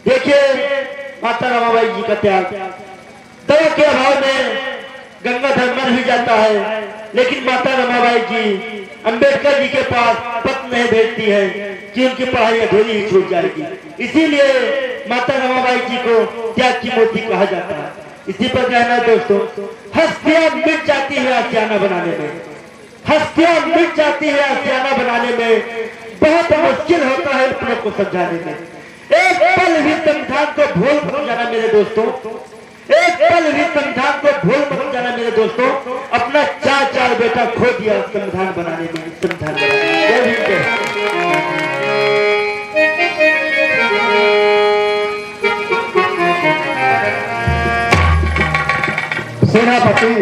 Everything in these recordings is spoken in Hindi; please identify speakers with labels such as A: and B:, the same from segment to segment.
A: देखिए माता रमाबाई जी का त्याग, दवा के अभाव में गंगाधर मर भी जाता है, लेकिन माता रमाबाई जी अंबेडकर जी के पास पत्र नहीं भेजती है कि उनकी पढ़ाई अधूरी ही छूट जाएगी। इसीलिए माता रमाबाई जी को त्याग की मूर्ति कहा जाता है। इसी पर कहना है दोस्तों, हस्तियां मिट जाती है आशियाना बनाने में, हस्तियां मिट जाती है आशियाना बनाने में, बहुत मुश्किल होता है अपनों को समझाने में। एक पल भी संविधान को भूल मत जाना मेरे दोस्तों, एक पल भी संविधान को भूल मत जाना मेरे दोस्तों। अपना चार बेटा खो दिया संविधान बनाने में, संविधान
B: सेनापति,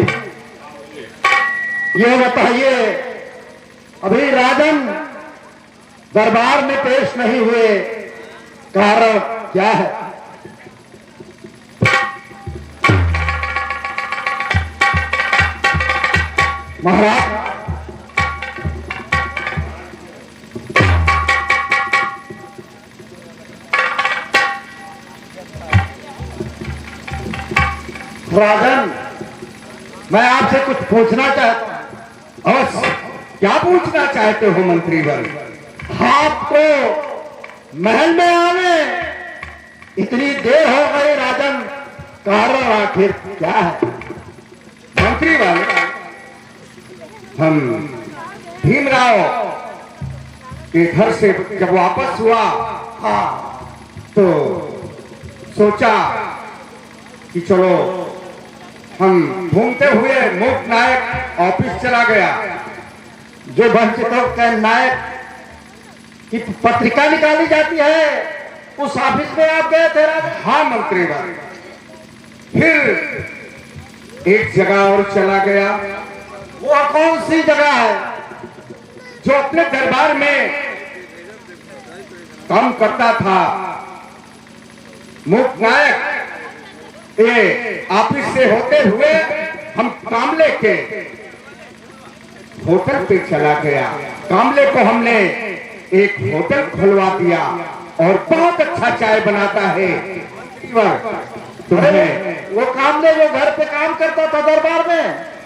B: ये बताइए, अभी राजन दरबार में पेश नहीं हुए, कारण क्या है? महाराज, राजन, मैं आपसे कुछ पूछना चाहता हूं। अवश्य, क्या पूछना चाहते हो मंत्रीवर? आपको महल में आने इतनी देर हो गई राजन, कारण आखिर क्या है? मंत्रीवर, हम भीमराव के घर से जब वापस हुआ तो सोचा कि चलो हम घूमते हुए मुक्त नायक ऑफिस चला गया, जो वंचितों के नायक की पत्रिका निकाली जाती है, उस ऑफिस में आप गए थे राजा? हाँ मंत्रीवर। फिर एक जगह और चला गया। वो कौन सी जगह है जो अपने दरबार में काम करता था? मुक्त नायक ये ऑफिस से होते हुए हम कामले के होटल पे चला गया। कामले को हमने एक होटल खुलवा दिया और बहुत अच्छा चाय बनाता है। तुम्हें वो कामले जो घर पे काम करता था दरबार में?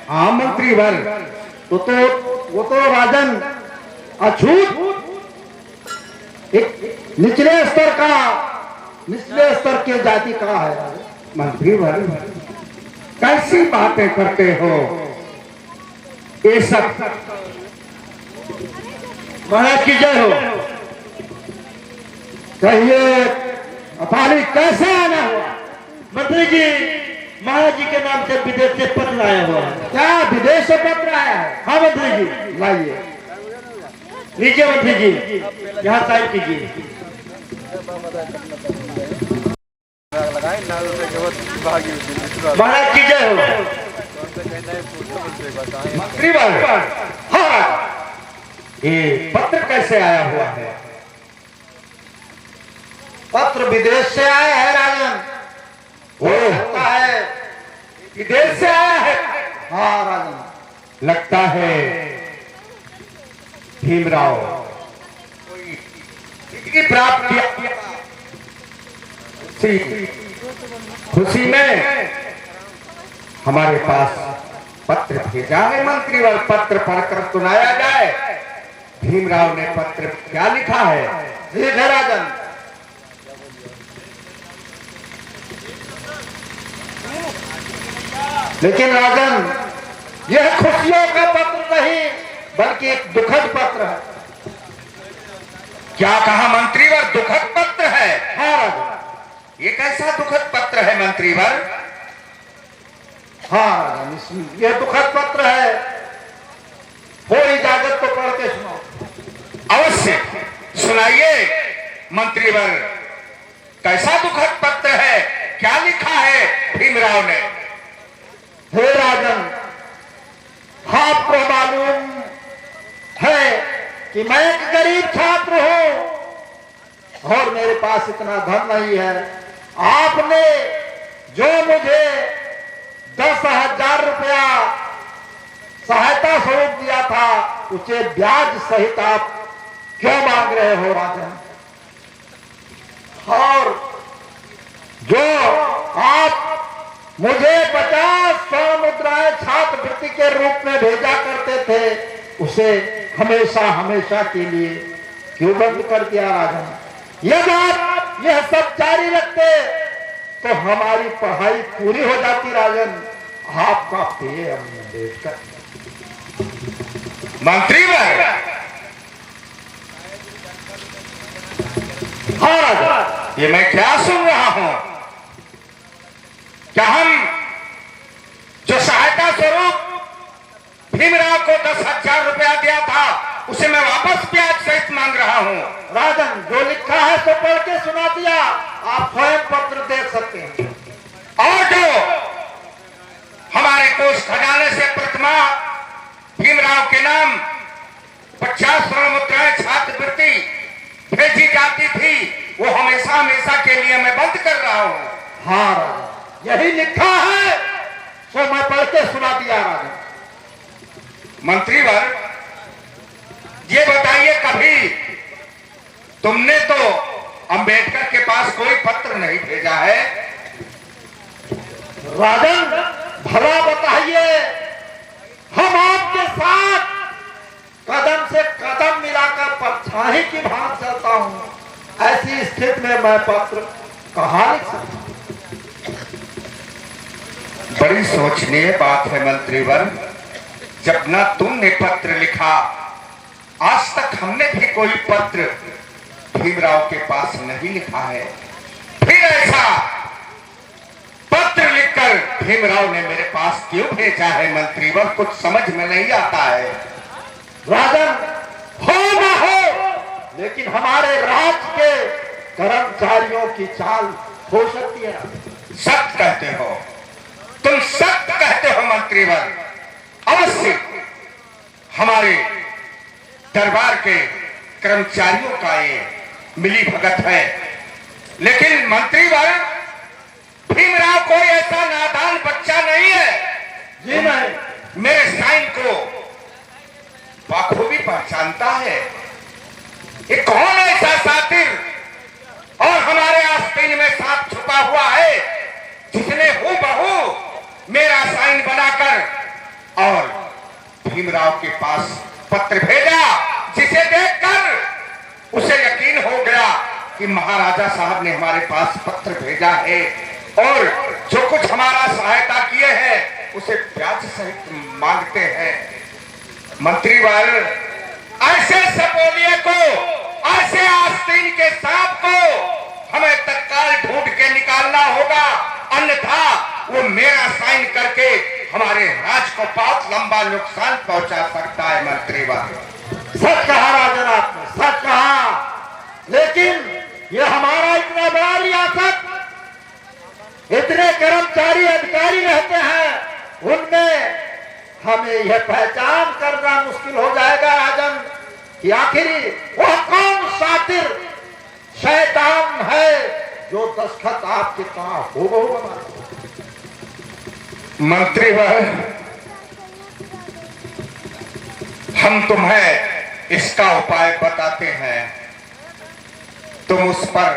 B: हाँ मंत्रीवर। वो तो राजन अछूत एक निचले स्तर के जाति का है। मंत्रीवर, कैसी बातें करते हो ये सब?
A: महाराज की जय हो।
B: कहिए अपारी कैसे आना हुआ?
A: मंत्री जी, महाराज जी के नाम से विदेश से पत्र आया हुआ है।
B: क्या विदेश से पत्र आया है?
A: हाँ मंत्री जी,
B: लाइए।
A: लीजिए मंत्री जी, यहाँ साइन कीजिए। महाराज की जय हो।
B: मंत्रीवर, हाँ, ये पत्र कैसे आया हुआ है? पत्र विदेश से आया है राजन। वो लगता है विदेश से आया है। हाँ राजन, लगता है भीमराव की प्राप्त खुशी में हमारे पास पत्र भेजा है। मंत्रीवर, पत्र पढ़कर सुनाया जाए। भीमराव ने पत्र क्या लिखा है? ठीक है राजन। लेकिन राजन, यह खुशियों का पत्र नहीं बल्कि एक दुखद पत्र है।
C: क्या कहा मंत्रीवर? दुखद पत्र है?
B: हाँ राजन।
C: ये कैसा दुखद पत्र है मंत्रीवर?
B: हाँ राजन, यह दुखद पत्र है। हो इजाजत तो पढ़ के सुनाओ।
C: अवश्य सुनाइए मंत्रीवर, कैसा दुखद पत्र है? क्या लिखा है भीमराव ने?
B: हे राजन, आपको मालूम है कि मैं एक गरीब छात्र हूं और मेरे पास इतना धन नहीं है। आपने जो मुझे 10,000 रुपया सहायता स्वरूप दिया था, उसे ब्याज सहित आप क्यों मांग रहे हो राजन? और जो आप मुझे 50 स्वर्ण मुद्राएं छात्रवृत्ति के रूप में भेजा करते थे, उसे हमेशा हमेशा के लिए क्यों बंद कर दिया राजन? यदि आप यह सब जारी रखते तो हमारी पढ़ाई पूरी हो जाती राजन। आपका पेय हमने देखकर।
C: मंत्री वर्ग,
B: हाँ राजन,
C: ये मैं क्या सुन रहा हूं? क्या हम जो सहायता स्वरूप भीमराव को 10,000 रुपया दिया था, उसे मैं वापस ब्याज सहित मांग रहा हूं?
B: राजन, जो लिखा है सो पढ़ के सुना दिया। आप स्वयं पत्र देख सकते हैं।
C: और जो हमारे कोष खजाने से प्रतिमा भीमराव के नाम 50 स्वर्ण मुद्राएं छात्रवृत्ति भेजी जाती थी, वो हमेशा हमेशा के लिए मैं बंद कर रहा हूं।
B: हाँ राजन, यही लिखा है सो मैं पढ़ के सुना दिया राजन।
C: मंत्री वर्ग, ये बताइए, कभी तुमने तो अंबेडकर के पास कोई पत्र नहीं भेजा है?
B: राजन, भला बताइए, हम आपके साथ कदम से कदम मिलाकर परछाई की भांति चलता हूं। ऐसी स्थिति में मैं पत्र कहां लिख सकता हूं?
C: बड़ी सोचनीय बात है मंत्रीवर। जब ना तुमने पत्र लिखा, आज तक हमने भी कोई पत्र भीमराव के पास नहीं लिखा है, फिर ऐसा पत्र लिखकर भीमराव ने मेरे पास क्यों भेजा है मंत्रीवर? कुछ समझ में नहीं आता है।
B: राजन, हो ना हो, लेकिन हमारे राज्य के कर्मचारियों की चाल हो सकती है।
C: सत्य कहते हो तुम, सत्य कहते हो मंत्रीवर। अवश्य हमारे दरबार के कर्मचारियों का ये मिली भगत है, लेकिन मंत्रीवर, भीमराव कोई ऐसा नादान बच्चा नहीं है।
B: जी नहीं,
C: मेरे साइन को बखूबी पहचानता है। ये कौन ऐसा सातिर और हमारे आस्तीन में सांप छुपा हुआ है, जिसने हूबहू मेरा साइन बनाकर और भीमराव के पास पत्र भेजा, जिसे देखकर उसे यकीन हो गया कि महाराजा साहब ने हमारे पास पत्र भेजा है और जो कुछ हमारा सहायता किए हैं उसे ब्याज सहित मांगते हैं। मंत्रीवर, ऐसे सपोलिये को, ऐसे आस्तीन के सांप को हमें तत्काल ढूंढ के निकालना होगा, अन्यथा वो मेरा साइन करके हमारे राज्य को बहुत लंबा नुकसान पहुंचा सकता है। मंत्रीवर,
B: सच कहा राजन, आपने सच कहा, लेकिन ये हमारा इतना बड़ा रियासत, इतने कर्मचारी अधिकारी रहते हैं, उनमें हमें यह पहचान करना मुश्किल हो जाएगा राजन कि आखिर वह कौन सातिर शैतान है जो दस्तखत आपके कहा हो।
C: मंत्रीवर, हम तुम्हें इसका उपाय बताते हैं, तुम उस पर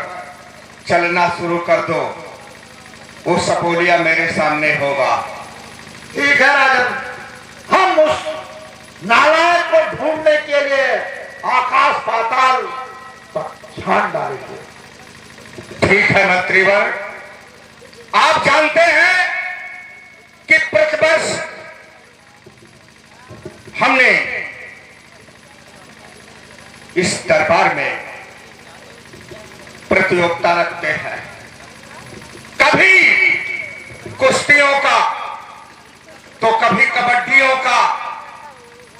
C: चलना शुरू कर दो, वो सपोलिया मेरे सामने होगा।
B: ठीक है राजन, हम उस नालायक को ढूंढने के लिए आकाश पाताल पर छान डालेंगे।
C: ठीक है मंत्रीवर, आप जानते हैं कि प्रतिवर्ष हमने इस दरबार में प्रतियोगिता रखते हैं, कभी कुश्तियों का, तो कभी कबड्डियों का,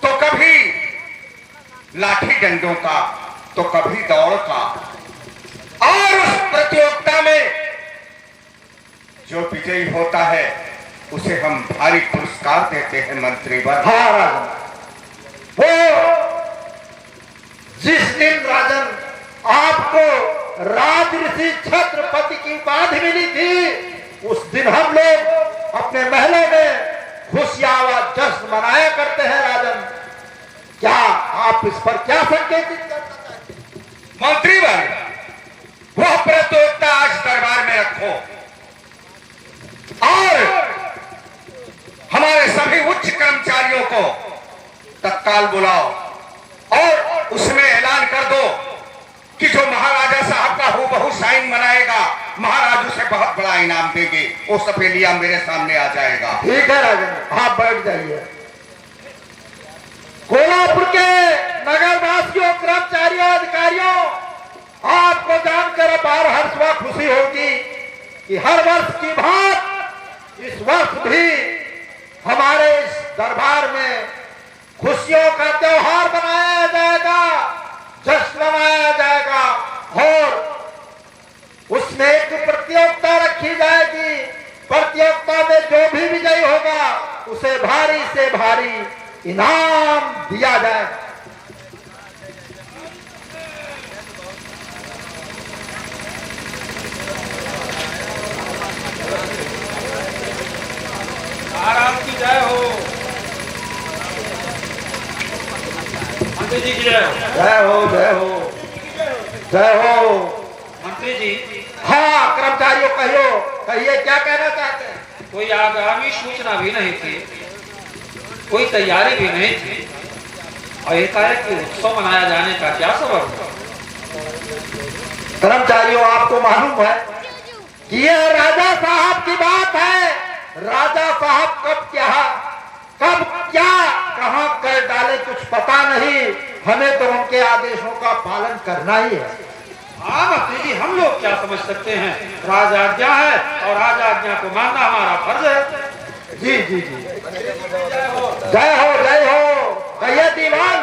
C: तो कभी लाठी डंडों का, तो कभी दौड़ का। और उस प्रतियोगिता में जो विजयी होता है उसे हम भारी पुरस्कार देते हैं मंत्रीवर।
B: हाँ राजन, वो जिस दिन राजन आपको राजऋषि छत्रपति की उपाधि मिली थी, उस दिन हम लोग अपने महलों में खुशियां व जश्न मनाया करते हैं राजन। क्या आप इस पर क्या संकेतित करना चाहते हैं?
C: मंत्रीवर, वह प्रतियोगिता आज दरबार में रखो, तत्काल बुलाओ और उसमें ऐलान कर दो कि जो महाराजा साहब का हूबहू साइन बनाएगा महाराज उसे बहुत बड़ा इनाम देंगे। वो सफेलिया मेरे सामने आ जाएगा।
B: ठीक है राजन, आप बैठ जाइए। कोल्हापुर के नगरवासियों, कर्मचारियों, अधिकारियों, आपको जानकर अपार हर्ष व खुशी होगी कि हर वर्ष की भांति इस वर्ष भी हमारे इस दरबार में खुशियों का त्योहार मनाया जाएगा, जश्न मनाया जाएगा और उसमें एक प्रतियोगिता रखी जाएगी। प्रतियोगिता में जो भी विजयी होगा उसे भारी से भारी इनाम दिया जाएगा।
D: महाराज की जय हो, मंत्री जी की जय हो।
B: जय हो, जय हो, जय हो।
D: मंत्री जी,
B: हाँ कर्मचारियों, कहिए क्या कहना चाहते हैं?
D: कोई आगामी सूचना भी नहीं थी, कोई तैयारी भी नहीं थी और एकाएक उत्सव मनाया जाने का क्या सबब है?
B: कर्मचारियों, आपको मालूम है कि यह राजा साहब की बात है। राजा साहब कब क्या कहां कर डाले कुछ पता नहीं, हमें तो उनके आदेशों का पालन करना ही है।
D: हाँ मंत्री जी, हम लोग क्या समझ सकते हैं, राज आज्ञा है और राज आज्ञा को मानना हमारा फर्ज है।
B: जी जी जी, जय हो, जय हो। कहिए दीवान,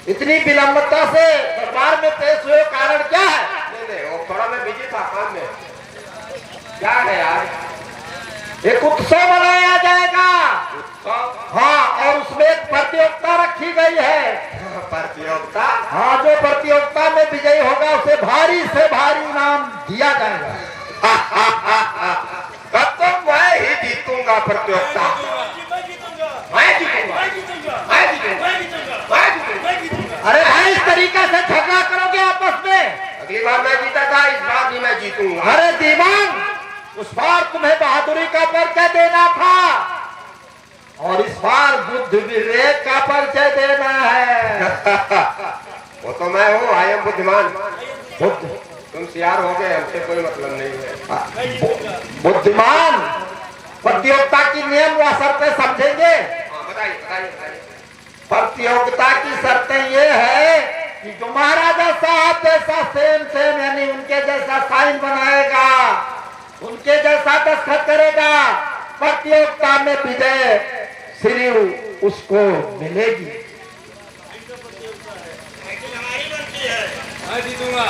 B: इतनी विलंबता से दरबार में पेश हुए कारण क्या है?
C: वो थोड़ा मैं बिजी था काम में। क्या है यार?
B: एक उत्सव मनाया जाएगा।
C: उत्सव?
B: हाँ, और उसमें एक प्रतियोगिता रखी गई है।
C: प्रतियोगिता?
B: हाँ, जो प्रतियोगिता में विजयी होगा उसे भारी से भारी इनाम दिया जाएगा।
C: तब तो मैं ही जीतूंगा प्रतियोगिता। मैं जीतूंगा।
B: अरे भाई, इस तरीके से झगड़ा करोगे आपस में?
C: अगली बार मैं जीता था, इस बार भी मैं जीतूंगा।
B: अरे दीवान, उस बार तुम्हें बहादुरी का परिचय देना था और इस बार बुद्धि विवेक का परिचय देना है।
C: वो तो मैं हूँ, आई एम बुद्धिमान।
B: बुद्ध
C: तुम सियार हो गए, हमसे कोई मतलब नहीं है।
B: बुद्धिमान, प्रतियोगिता की नियम व शर्तें समझेंगे?
C: बताइए बताइए बताइए।
B: प्रतियोगिता की शर्तें ये है कि जो महाराजा साहब जैसा सेम यानी उनके जैसा साइन बनाएगा, उनके जैसा दस्तखत करेगा, प्रतियोगिता में विजय श्री उसको मिलेगी।
D: मैं जीतूंगा।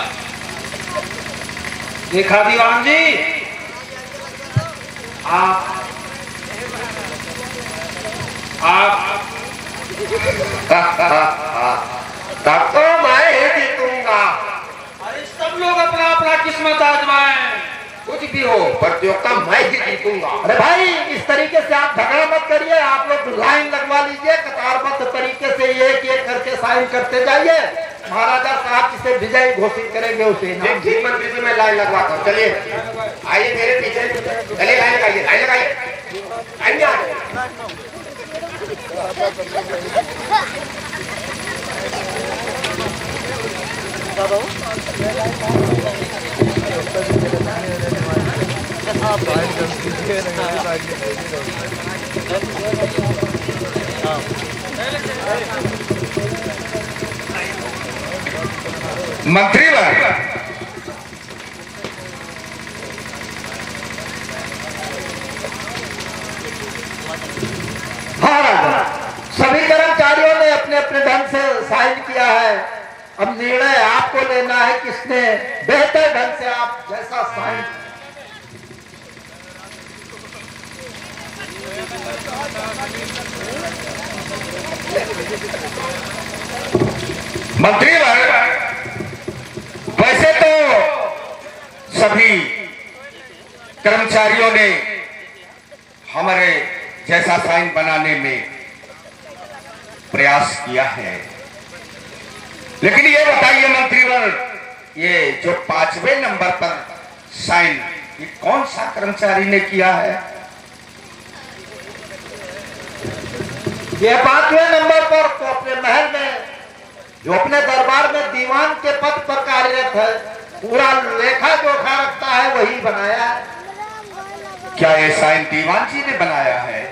D: देखा दीवान जी, आप
C: तब तो मैं ही जीतूंगा।
D: अरे सब लोग अपना अपना किस्मत आजमाएं।
C: कुछ भी हो, प्रतियोगिता मैं ही जीतूंगा।
B: अरे भाई, इस तरीके से आप झगड़ा मत करिए। आप लोग लाइन लगवा लीजिए, कतारबद्ध तरीके से एक एक करके साइन करते जाइए। महाराजा साहब जिसे विजय घोषित करेंगे उसे इनाम।
C: ठीक मंत्री जी, मैं लाइन लगवाता हूँ। चलिए आइए मेरे पीछे, चलिए लाइन लगाइए, लाइन लगाइए, लाइन में आ जाइए। मंत्री वर्ग,
B: हाँ राजा, सभी कर्मचारियों ने अपने अपने ढंग से साइन किया है। अब निर्णय आपको लेना है किसने बेहतर ढंग से आप जैसा साइन।
C: मंत्री वर्ग, वैसे तो सभी कर्मचारियों ने हमारे जैसा साइन बनाने में प्रयास किया है, लेकिन ये बताइए मंत्रीवर्ग, ये जो 5वें नंबर पर साइन ये कौन सा कर्मचारी ने किया है?
B: ये 5वें नंबर पर तो अपने महल में जो अपने दरबार में दीवान के पद पर कार्यरत है, पूरा लेखा जोखा रखता है, वही बनाया है।
C: क्या ये साइन दीवान जी ने बनाया है?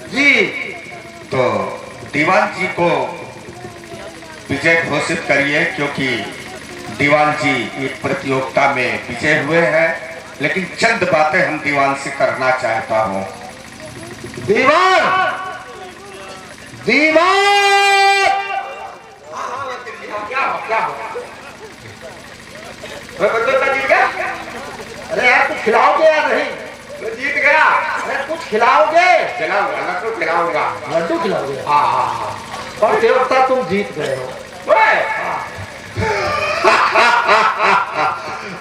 B: जी।
C: तो दीवान जी को विजय घोषित करिए, क्योंकि दीवान जी एक प्रतियोगिता में विजय हुए हैं। लेकिन चंद बातें हम दीवान से करना चाहता हूं।
B: दीवान, दीवान,
C: क्या हो?
B: अरे यार कुछ खिलाओगे या नहीं?
C: मैं जीत गया।
B: अरे कुछ खिलाओगे?
C: खिलाऊंगा, लड्डू खिलाऊंगा।
B: लड्डू खिलाओगे?
C: हाँ।
B: प्रतियोगिता तुम जीत गए हो।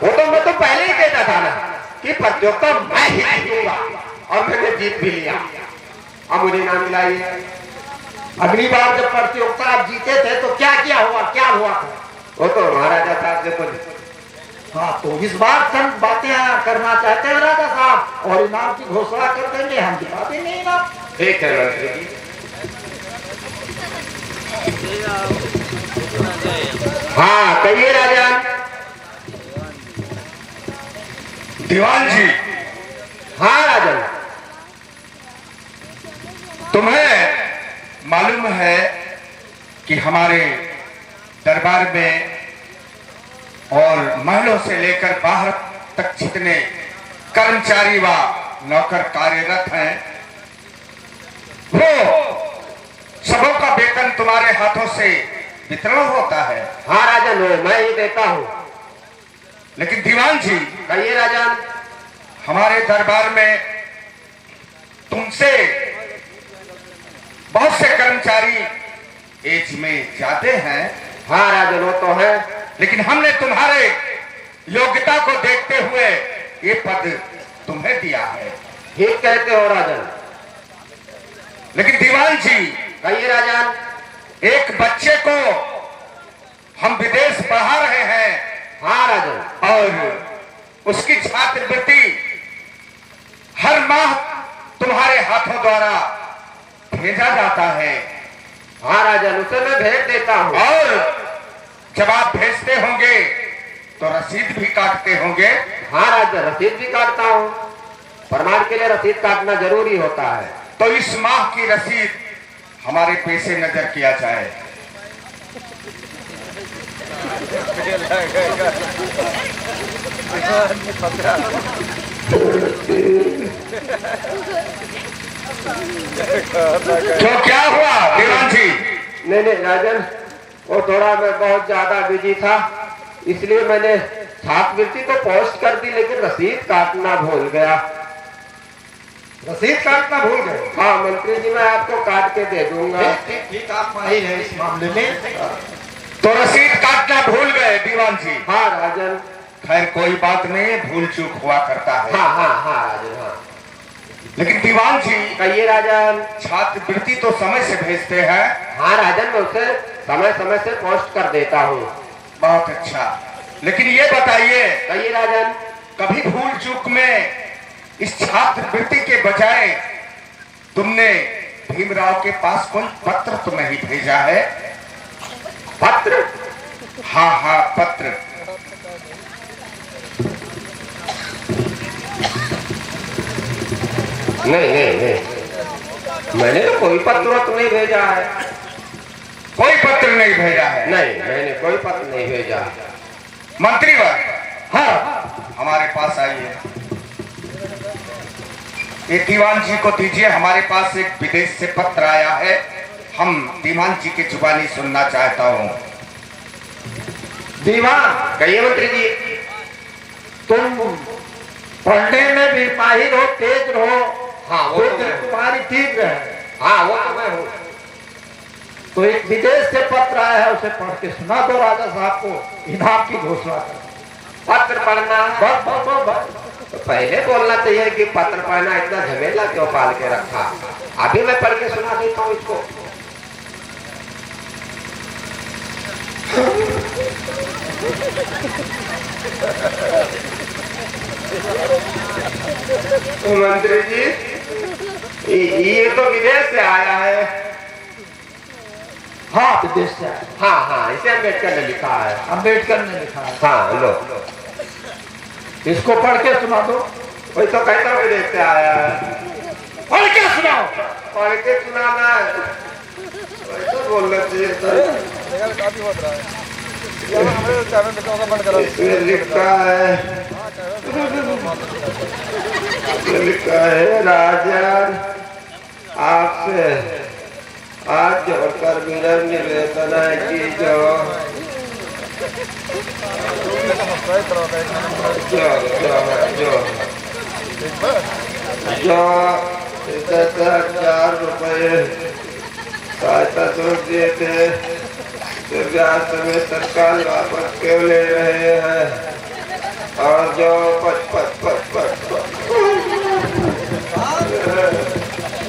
C: वो तो मैं तो पहले ही कहता था ना कि प्रतियोगिता मैं ही जीतूंगा, और मैंने जीत भी लिया। अब मुझे इनाम दिलाइए।
B: अगली बार जब प्रतियोगिता आप जीते थे तो क्या क्या हुआ, क्या हुआ था?
C: वो तो महाराजा साहब से कुछ।
B: हाँ, तो इस बार चंद बातें करना चाहते हैं राजा साहब, और इनाम की घोषणा कर देंगे, हम दिखा देंगे इनाम।
C: ठीक है मंत्री जी। हाँ कहिए राजा। दीवान जी। हाँ राजन। तुम्हें मालूम है कि हमारे दरबार में और महलों से लेकर बाहर तक जितने कर्मचारी व नौकर कार्यरत हैं, वो सबों का वेतन तुम्हारे हाथों से वितरण होता है।
B: हाँ राजन, मैं ही देता हूँ।
C: लेकिन दीवान जी।
B: कहिए राजन।
C: हमारे दरबार में तुमसे बहुत से कर्मचारी एज में जाते हैं।
B: हाँ राजन, वो तो है।
C: लेकिन हमने तुम्हारे योग्यता को देखते हुए ये पद तुम्हें दिया है।
B: ठीक कहते हो राजन।
C: लेकिन दीवान जी।
B: कहिए राजन।
C: एक बच्चे को हम विदेश पढ़ा रहे हैं।
B: हाँ राजन।
C: और उसकी छात्रवृत्ति हर माह तुम्हारे हाथों द्वारा भेजा जाता है।
B: हाँ राजन, उसे मैं भेज देता हूँ।
C: और जब आप भेजते होंगे तो रसीद भी काटते होंगे।
B: हाँ राजन, रसीद भी काटता हूँ। प्रमाण के लिए रसीद काटना जरूरी होता है।
C: तो इस माह की रसीद हमारे पैसे नजर किया जाए। तो क्या हुआ दीवान जी?
B: नहीं राजन, वो थोड़ा मैं बहुत ज्यादा बिजी था, इसलिए मैंने छात्रवृत्ति तो पोस्ट कर दी, लेकिन रसीद काटना भूल गया। रसीद काटना भूल गए? हाँ मंत्री जी, मैं आपको काट के दे दूंगा।
C: ठीक, आप माहिर हैं इस मामले में। तो रसीद काटना भूल गए दीवान जी?
B: हाँ राजन।
C: खैर कोई बात नहीं, भूल चूक हुआ करता है।
B: हाँ राजन। हाँ
C: लेकिन दीवान जी।
B: कहिए राजन।
C: छात्रवृत्ति तो समय से भेजते हैं।
B: हाँ राजन, मैं उसे समय समय से पोस्ट कर देता हूँ।
C: बहुत अच्छा। लेकिन ये बताइए।
B: कहिए राजन।
C: कभी भूल चूक में इस छात्रवृत्ति के बजाय तुमने भीमराव के पास कोई पत्र तो नहीं भेजा है?
B: पत्र?
C: हाँ पत्र।
B: नहीं, मैंने तो कोई पत्र तो नहीं भेजा है।
C: कोई पत्र नहीं भेजा है?
B: नहीं, मैंने कोई पत्र नहीं भेजा।
C: मंत्रीवर।
B: हाँ,
C: हमारे पास आइए। ये दीवान जी को दीजिए। हमारे पास एक विदेश से पत्र आया है, हम दीवान जी की जुबानी सुनना चाहता हूँ।
B: दीवान। कहिए मंत्री जी। तुम पढ़ने में भी माहिर हो, तेज रहो।
C: हाँ, वो तो
B: तुम्हारी ठीक रहे।
C: हाँ वो तो मैं हूँ।
B: तो एक विदेश से पत्र आया है, उसे पढ़ के सुना दो राजा साहब को, इनाम की घोषणा कर।
C: पत्र पढ़ना?
B: बस।
C: तो पहले बोलना चाहिए कि पत्र पढ़ना इतना झमेला क्यों पाल के रखा। अभी मैं पढ़ के सुना देता हूँ इसको। मंत्री जी, ये तो विदेश से आया है।
B: हाँ, विदेश से आया।
C: हाँ हाँ, इसे अम्बेडकर ने लिखा है।
B: अम्बेडकर ने लिखा है।
C: हाँ लो,
B: इसको पढ़ के सुना दो।
C: वही तो कहता हूँ विदेश से आया है।
B: पढ़ के सुनाओ।
C: पढ़ के सुनाना है, वही तो बोलना चाहिए था। इसमें लिखा है, लिखा है, राजन आपसे आज जोड़कर विनम्र निवेदन है कि जो जो 10,000 रुपए सहायता शुल्क दिए थे, तो ब्याज समेत तत्काल वापस क्यों ले रहे हैं? और जो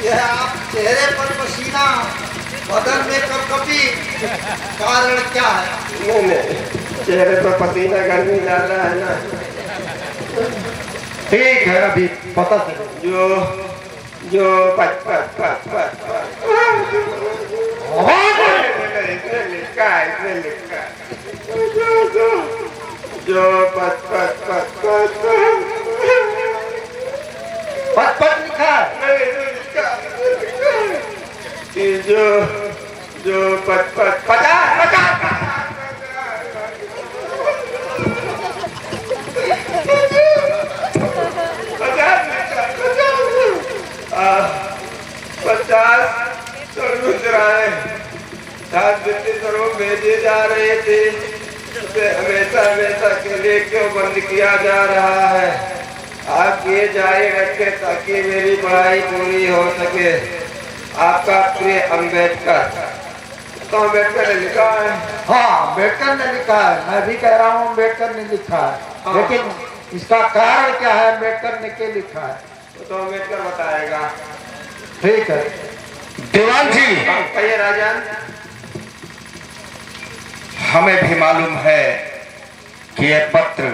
B: यह आप चेहरे पर पसीना, बदन में कपकपी, कारण क्या है?
C: नहीं, चेहरे पर पसीना गर्मी ज्यादा है ना।
B: ठीक है, अभी पता चले।
C: जो इसमें लिखा है, इसमें लिखा है, जो
B: पट लिखा है।
C: जो 50 मुद्राएं भेजे जा रहे थे, उसे हमेशा हमेशा के लिए क्यों बंद किया जा रहा है? आप ये जारी रखें ताकि मेरी पढ़ाई पूरी हो सके। आपका प्रिय अम्बेडकर। तो अम्बेडकर ने लिखा है।
B: हाँ, अम्बेडकर ने लिखा है। मैं भी कह रहा हूँ अम्बेडकर ने लिखा है।
C: हाँ।
B: लेकिन इसका कारण क्या है? अम्बेडकर ने क्या लिखा है?
C: तो अम्बेडकर बताएगा।
B: ठीक है।
C: दीवान जी, कहिए राजन। हमें भी मालूम है कि यह पत्र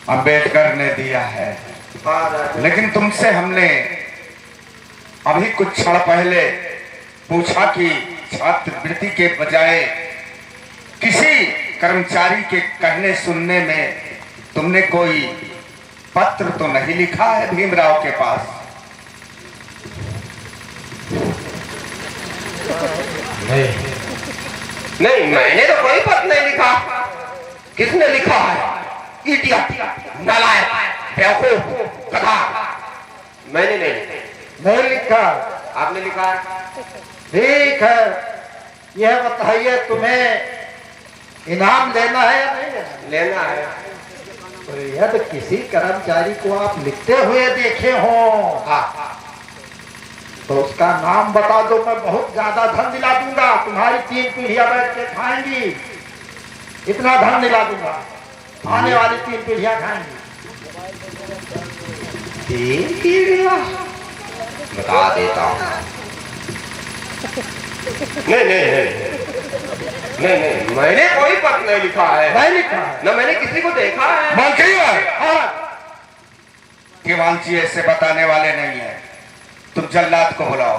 C: अम्बेडकर ने दिया है, लेकिन तुमसे हमने अभी कुछ क्षण पहले पूछा कि छात्रवृत्ति के बजाय किसी कर्मचारी के कहने सुनने में तुमने कोई पत्र तो नहीं लिखा है भीमराव के पास? नहीं, मैंने तो कोई पत्र नहीं लिखा। किसने लिखा है? इडियट, नालायक, बेवकूफ, गधा। मैंने नहीं
B: लिखा।
C: आपने लिखा है।
B: ठीक है, यह बताइए तुम्हें इनाम लेना है या नहीं
C: लेना है?
B: तो यदि किसी कर्मचारी को आप लिखते हुए देखे हो,
C: हाँ,
B: तो उसका नाम बता दो, मैं बहुत ज्यादा धन दिला दूंगा। तुम्हारी 3 पीढ़ियां बैठ के खाएंगी, इतना धन दिला दूंगा। आने वाली 3 पीढ़ियां खाएंगी।
C: 3 पीढ़ियां बता देता हूँ। नहीं, मैंने कोई पत्र नहीं लिखा है।
B: नहीं लिखा है।
C: न मैंने किसी को देखा है। केवल जी ऐसे बताने वाले नहीं है। तुम जल्लाद को बुलाओ।